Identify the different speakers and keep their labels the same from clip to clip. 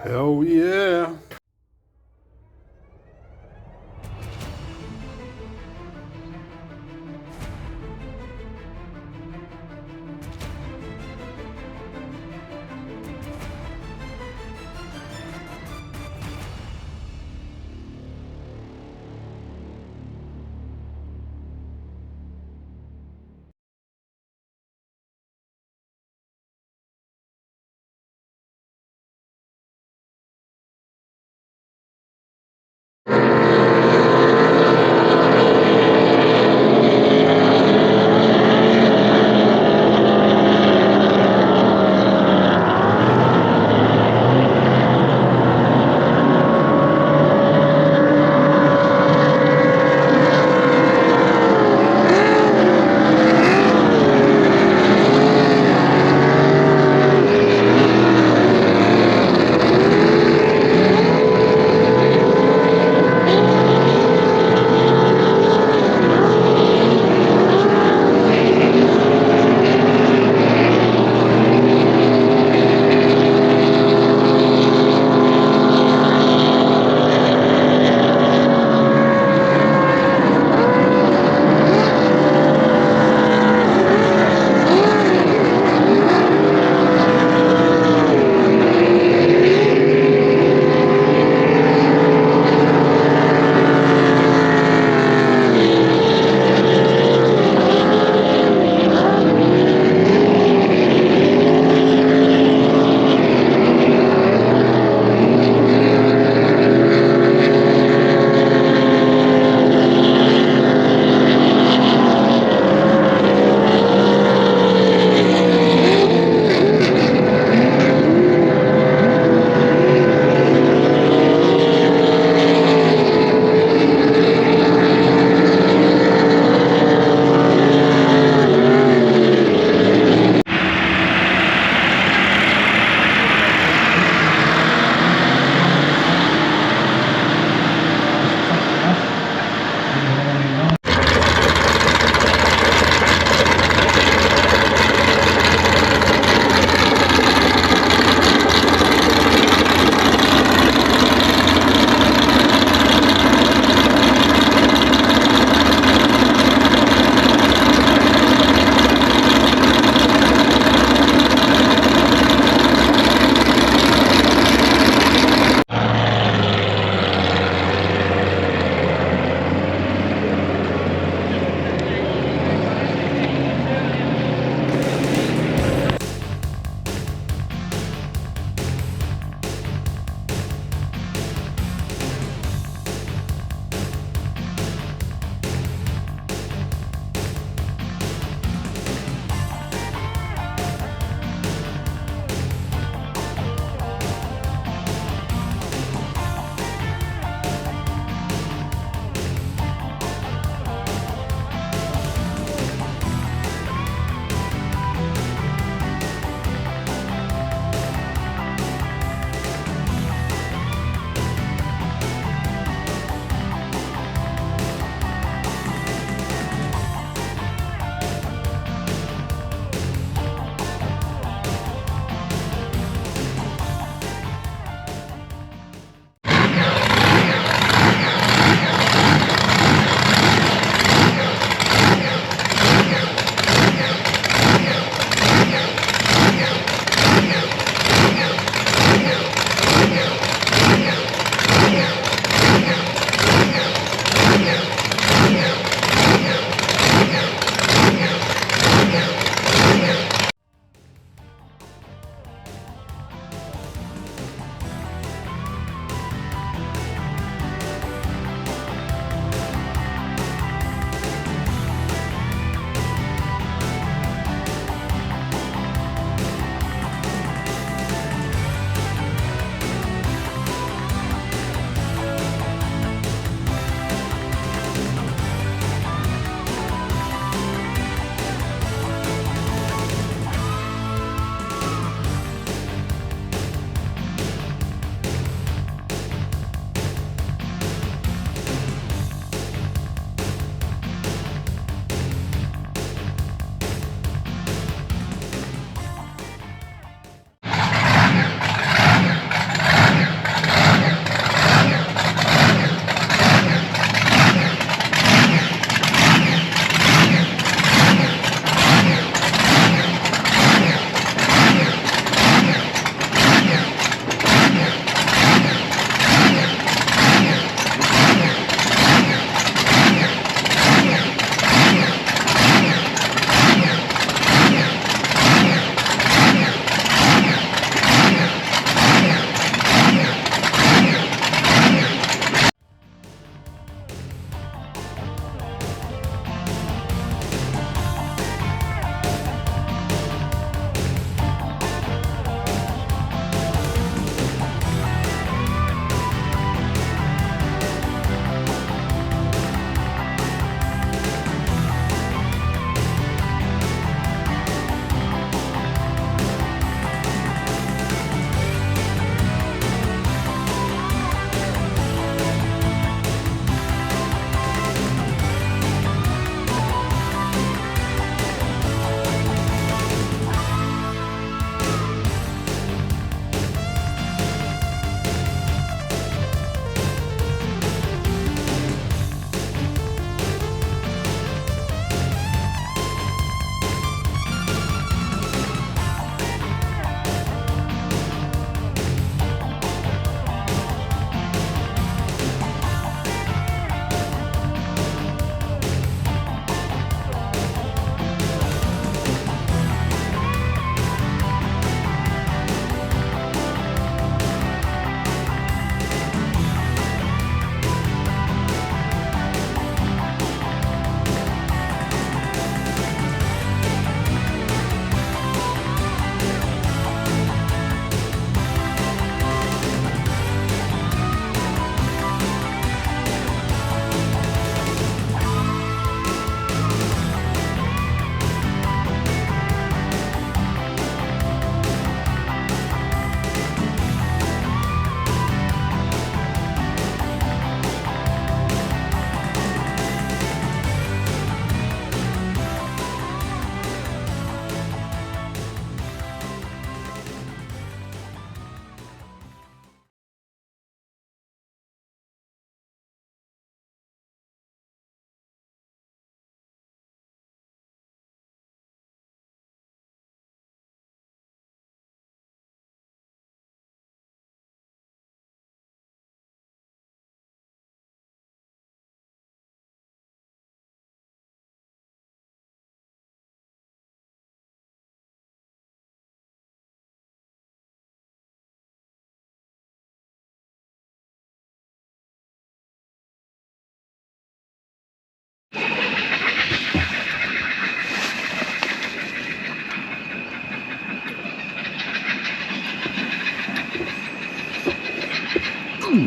Speaker 1: Hell yeah.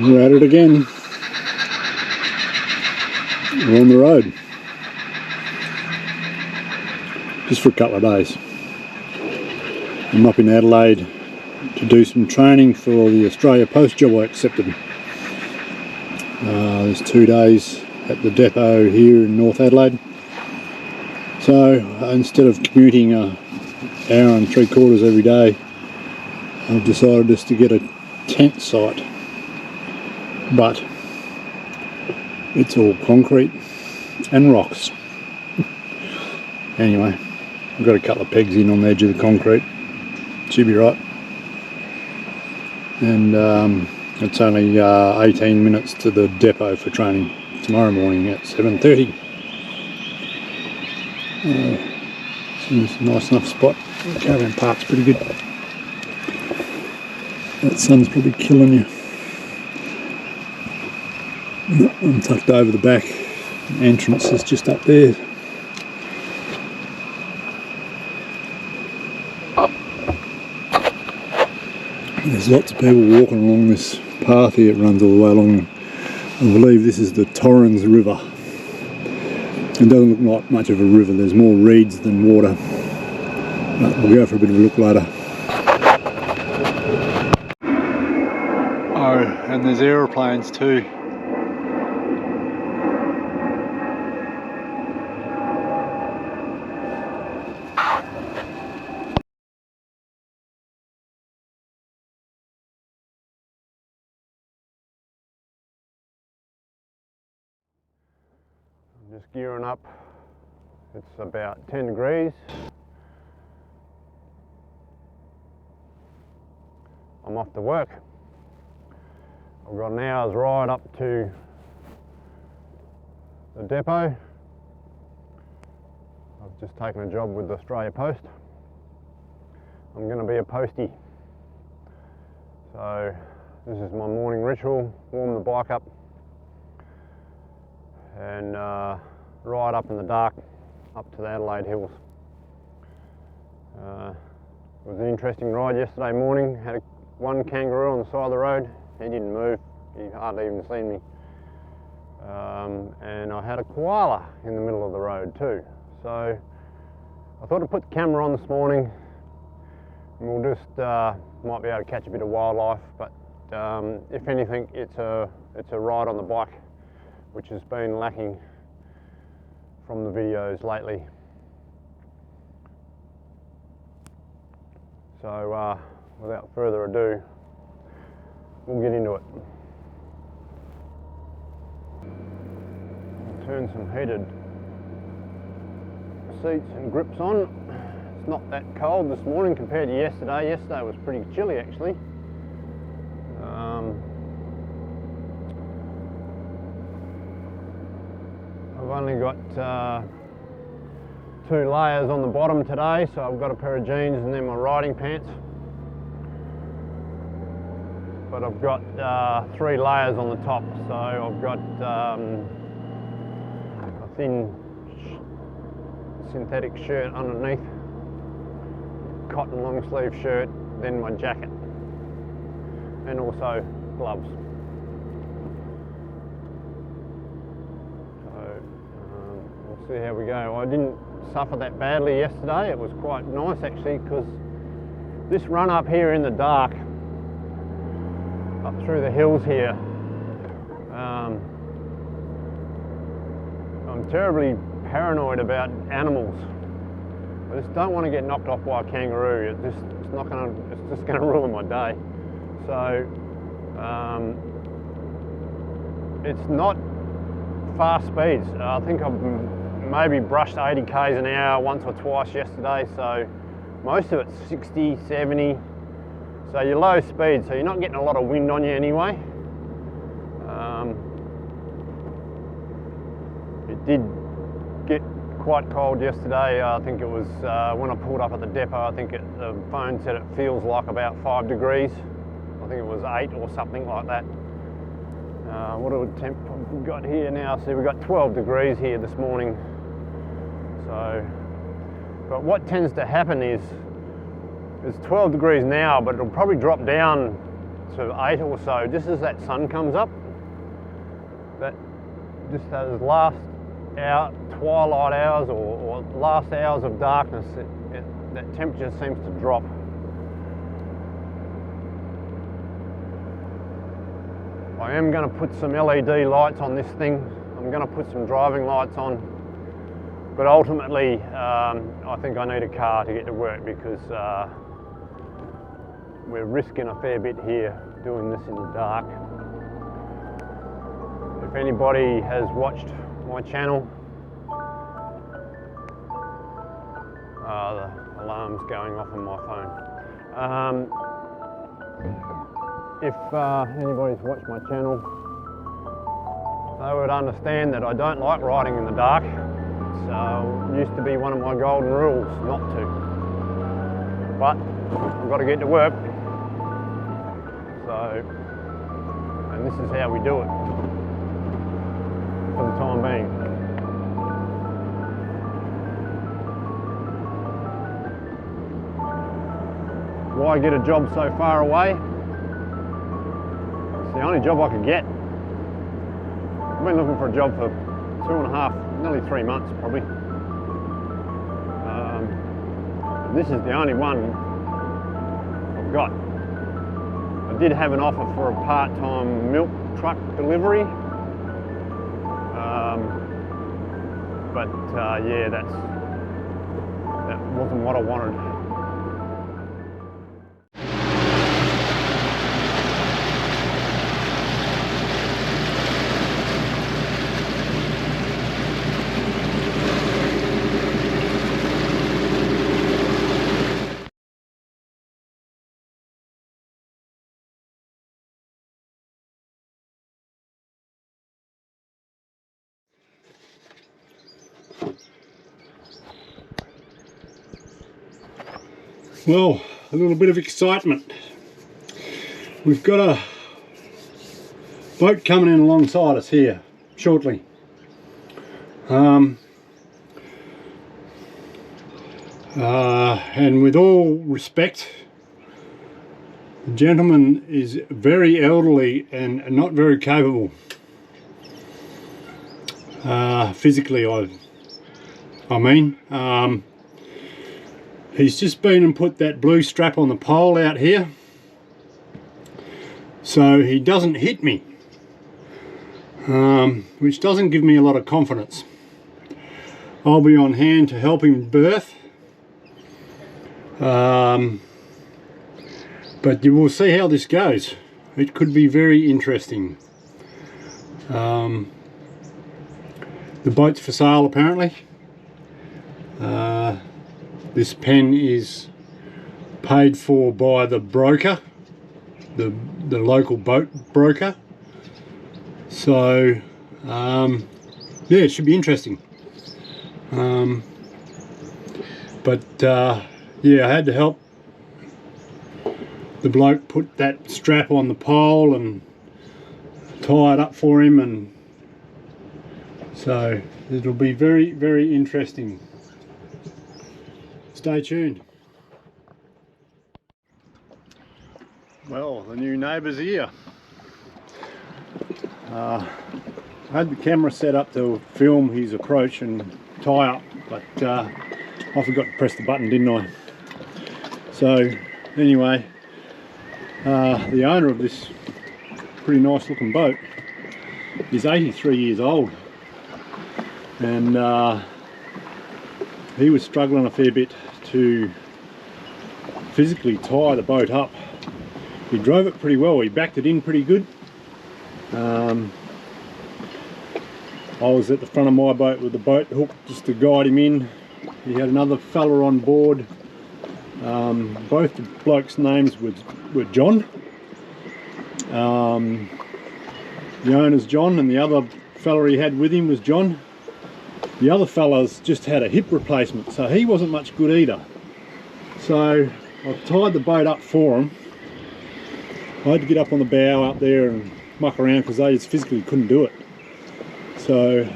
Speaker 1: We're at it again. We're on the road. Just for a couple of days. I'm up in Adelaide to do some training for the Australia Post job I accepted. There's 2 days at the depot here in North Adelaide. So instead of commuting an hour and 3/4 every day, I've decided just to get a tent site. But it's all concrete and rocks. Anyway, I've got a couple of pegs in on the edge of the concrete. Should be right. And it's only 18 minutes to the depot for training tomorrow morning at 7:30. It's a nice enough spot. The caravan park's pretty good. That sun's probably killing you. I'm tucked over the back. The entrance is just up there. There's lots of people walking along this path here. It runs all the way along. I believe this is the Torrens River. It doesn't look like much of a river. There's more reeds than water. But we'll go for a bit of a look later. Oh, and there's aeroplanes too. Just gearing up. It's about 10 degrees. I'm off to work. I've got an hour's ride up to the depot. I've just taken a job with the Australia Post. I'm going to be a postie. So this is my morning ritual, warm the bike up and ride up in the dark up to the Adelaide Hills. It was an interesting ride yesterday morning. Had one kangaroo on the side of the road. He didn't move. He hardly even seen me. And I had a koala in the middle of the road too. So I thought I'd put the camera on this morning and we'll just might be able to catch a bit of wildlife, but if anything it's a ride on the bike, which has been lacking from the videos lately. So without further ado, we'll get into it. I'll turn some heated seats and grips on. It's not that cold this morning compared to yesterday. Yesterday was pretty chilly actually. I've only got 2 layers on the bottom today, so I've got a pair of jeans and then my riding pants. But I've got 3 layers on the top, so I've got a thin synthetic shirt underneath, cotton long sleeve shirt, then my jacket, and also gloves. We'll see how we go. I didn't suffer that badly yesterday. It was quite nice actually, because this run up here in the dark, up through the hills here, I'm terribly paranoid about animals. I just don't want to get knocked off by a kangaroo. It's just going to ruin my day. So it's not fast speeds. I think I've maybe brushed 80 k's an hour once or twice yesterday, so most of it's 60, 70. So you're low speed, so you're not getting a lot of wind on you anyway. It did get quite cold yesterday. I think it was when I pulled up at the depot, I think the phone said it feels like about 5 degrees. I think it was 8 or something like that. What a temp we've got here now. See, we've got 12 degrees here this morning. So, but what tends to happen is it's 12 degrees now, but it'll probably drop down to 8 or so, just as that sun comes up, that just those last twilight hours or last hours of darkness, that temperature seems to drop. I am going to put some LED lights on this thing. I'm going to put some driving lights on, but ultimately I think I need a car to get to work, because we're risking a fair bit here doing this in the dark. If anybody has watched my channel, the alarm's going off on my phone. If anybody's watched my channel, they would understand that I don't like riding in the dark. It used to be one of my golden rules not to. But I've got to get to work. And this is how we do it for the time being. Why get a job so far away? It's the only job I could get. I've been looking for a job for 2.5, nearly 3 months probably. This is the only one I've got. I did have an offer for a part-time milk truck delivery, but yeah, that wasn't what I wanted.
Speaker 2: Well, a little bit of excitement. We've got a boat coming in alongside us here shortly. And with all respect, the gentleman is very elderly and not very capable. Physically, I mean. He's just been and put that blue strap on the pole out here, so he doesn't hit me, which doesn't give me a lot of confidence. I'll be on hand to help him berth, but you will see how this goes. It could be very interesting. The boat's for sale apparently. This pen is paid for by the broker, the local boat broker. So yeah, it should be interesting. Yeah, I had to help the bloke put that strap on the pole and tie it up for him, and so it'll be very, very interesting. Stay tuned. Well, the new neighbour's here. I had the camera set up to film his approach and tie up, but I forgot to press the button, didn't I? So anyway, the owner of this pretty nice looking boat is 83 years old, and he was struggling a fair bit to physically tie the boat up. He drove it pretty well, he backed it in pretty good. I was at the front of my boat with the boat hook just to guide him in. He had another fella on board. Both the blokes' names were John. The owner's John, and the other fella he had with him was John. The other fella's just had a hip replacement, so he wasn't much good either. So I tied the boat up for him. I had to get up on the bow up there and muck around because they just physically couldn't do it. So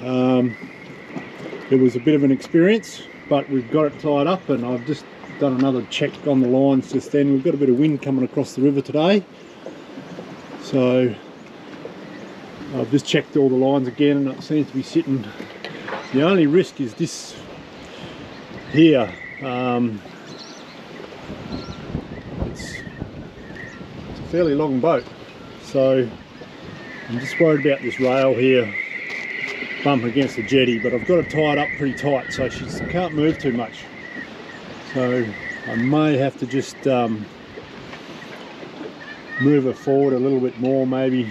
Speaker 2: it was a bit of an experience, but we've got it tied up, and I've just done another check on the lines just then. We've got a bit of wind coming across the river today, So I've just checked all the lines again and it seems to be sitting. The only risk is this here. It's a fairly long boat, so I'm just worried about this rail here bump against the jetty, but I've got it tied up pretty tight so she can't move too much. So I may have to just move her forward a little bit more maybe,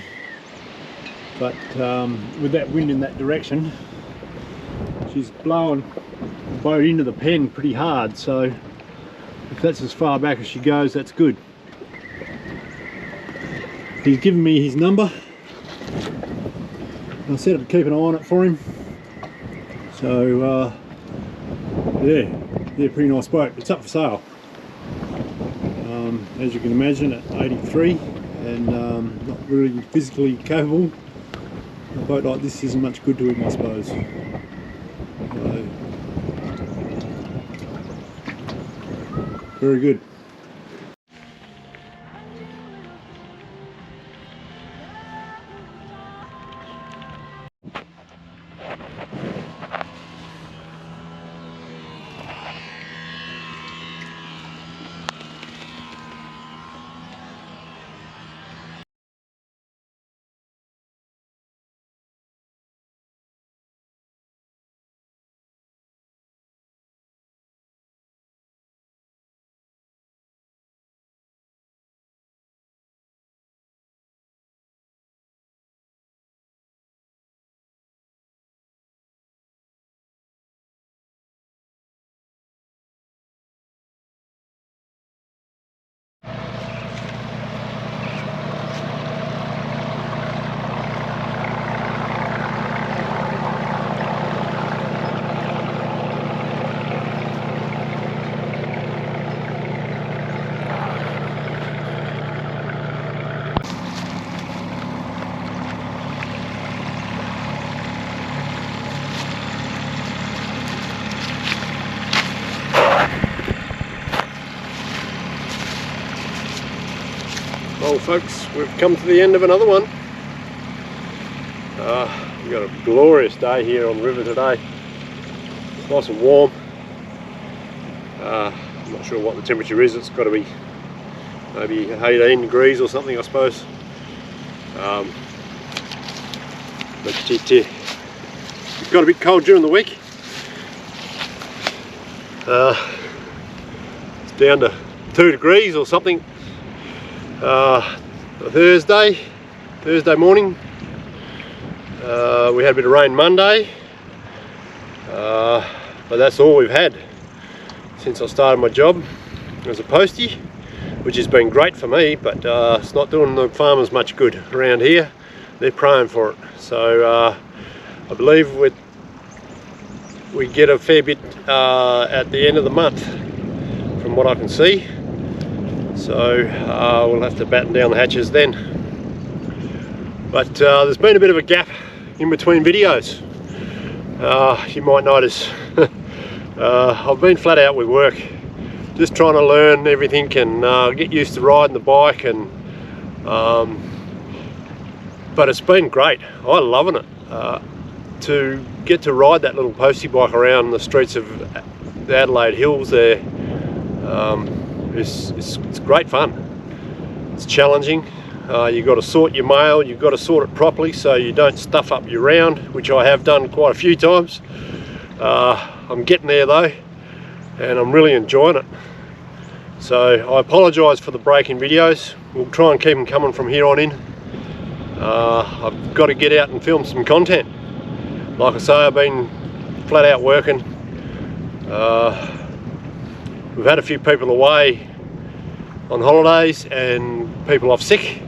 Speaker 2: but with that wind in that direction, she's blowing the boat into the pen pretty hard, so if that's as far back as she goes, that's good. He's given me his number. I said I'd keep an eye on it for him. So yeah, pretty nice boat. It's up for sale. As you can imagine, at 83 and not really physically capable. A boat like this isn't much good to him, I suppose. So, very good. Well folks, we've come to the end of another one. We've got a glorious day here on the river today. It's nice and warm. I'm not sure what the temperature is. It's got to be maybe 18 degrees or something, I suppose. But it got a bit cold during the week. It's down to 2 degrees or something. Thursday morning, we had a bit of rain Monday, but that's all we've had since I started my job as a postie, which has been great for me, but it's not doing the farmers much good around here. They're praying for it, so I believe we get a fair bit at the end of the month from what I can see. So we'll have to batten down the hatches then. But there's been a bit of a gap in between videos. You might notice I've been flat out with work, just trying to learn everything and get used to riding the bike, and but it's been great. I'm loving it. To get to ride that little postie bike around the streets of the Adelaide Hills there, it's great fun. It's challenging. You've got to sort your mail, you've got to sort it properly so you don't stuff up your round, which I have done quite a few times. I'm getting there though, and I'm really enjoying it. So I apologise for the break in videos. We'll try and keep them coming from here on in. I've got to get out and film some content. Like I say, I've been flat out working. We've had a few people away on holidays and people off sick,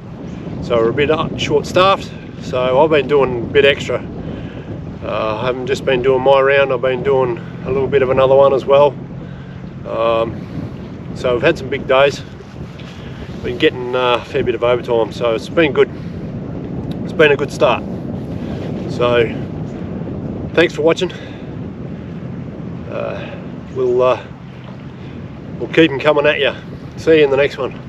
Speaker 2: so we're a bit short-staffed. So I've been doing a bit extra. I haven't just been doing my round, I've been doing a little bit of another one as well. So we've had some big days. Been getting a fair bit of overtime, so it's been good. It's been a good start. So thanks for watching. We'll keep them coming at you. See you in the next one.